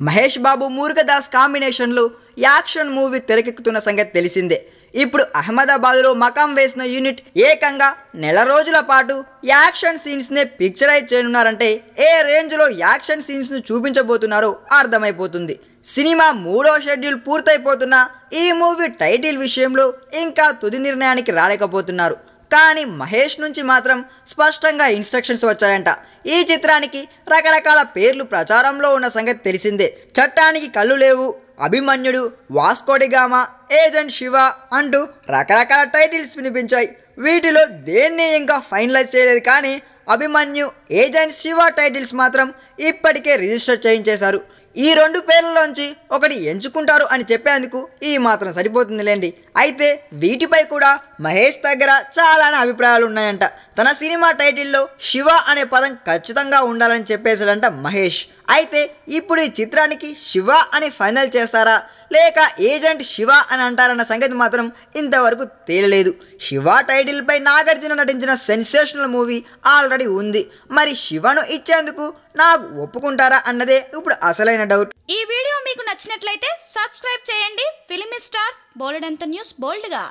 మహేష్ బాబు మురుగదాస్ కాంబినేషన్లో action movie తెరకెక్కుతున్న సంగతి తెలిసిందే. ఇప్పుడు అహ్మదాబాద్లో మకాం వేసిన యూనిట్ ఏకంగా నెల రోజుల పాటు యాక్షన్ సీన్స్నే పిక్చరైజ్ చేయనున్నారంటే ఏ రేంజ్లో యాక్షన్ సీన్స్ను చూపించబోతున్నారో అర్థమైపోతుంది. సినిమా 3వ షెడ్యూల్ పూర్తయిపోతున్నా ఈ మూవీ టైటిల్ విషయంలో ఇంకా తుది నిర్ణయానికి రాలేకపోతున్నారు. కానీ మహేష్ నుంచి మాత్రం స్పష్టంగా ఇన్స్ట్రక్షన్స్ వచ్చాయంట. ఈ చిత్రానికి రకరకాల పేర్లు ప్రచారంలో ఉన్న సంగతి తెలిసిందే. చట్టానికి కళ్ళు లేవు, అభిమన్యుడు, వాస్కోడిగామా, ఏజెంట్ శివ అంటూ రకరకాల టైటిల్స్ వినిపించాయి. వీటిలో దేన్ని ఇంకా ఫైనలైజ్ చేయలేదు. కానీ అభిమన్యు, ఏజెంట్ శివ టైటిల్స్ మాత్రం ఇప్పటికే రిజిస్టర్ చేయించేశారు. ఈ 2 పేర్లలోంచి ఒకటి ఎంచుకుంటారు అని చెప్పేందుకు ఈ మాత్రం సరిపోతుందిలేండి. అయితే వీటిపై కూడా మహేష్ దగ్గర చాలానే అభిప్రాయాలు ఉన్నాయంట. తన సినిమా టైటిల్లో శివ అనే పదం ఖచ్చితంగా ఉండాలని చెప్పేశాడంట మహేష్. అయితే ఇప్పుడు ఈ చిత్రానికి శివ అని ఫైనల్ చేస్తారా లేక ఏజెంట్ శివ అని అంటారన్న సంగతి మాత్రం ఇంతవరకు తేలలేదు. శివ టైటిల్పై నాగార్జున నటించిన సెన్సేషనల్ మూవీ ఆల్రెడీ ఉంది. మరి శివను ఇచ్చేందుకు నాకు ఒప్పుకుంటారా అన్నదే ఇప్పుడు అసలైన డౌట్. ఈ వీడియో మీకు నచ్చినట్లయితే సబ్స్క్రైబ్ చేయండి. ఫిలిమి స్టార్స్ బోలెడంత న్యూస్ బోల్డ్గా.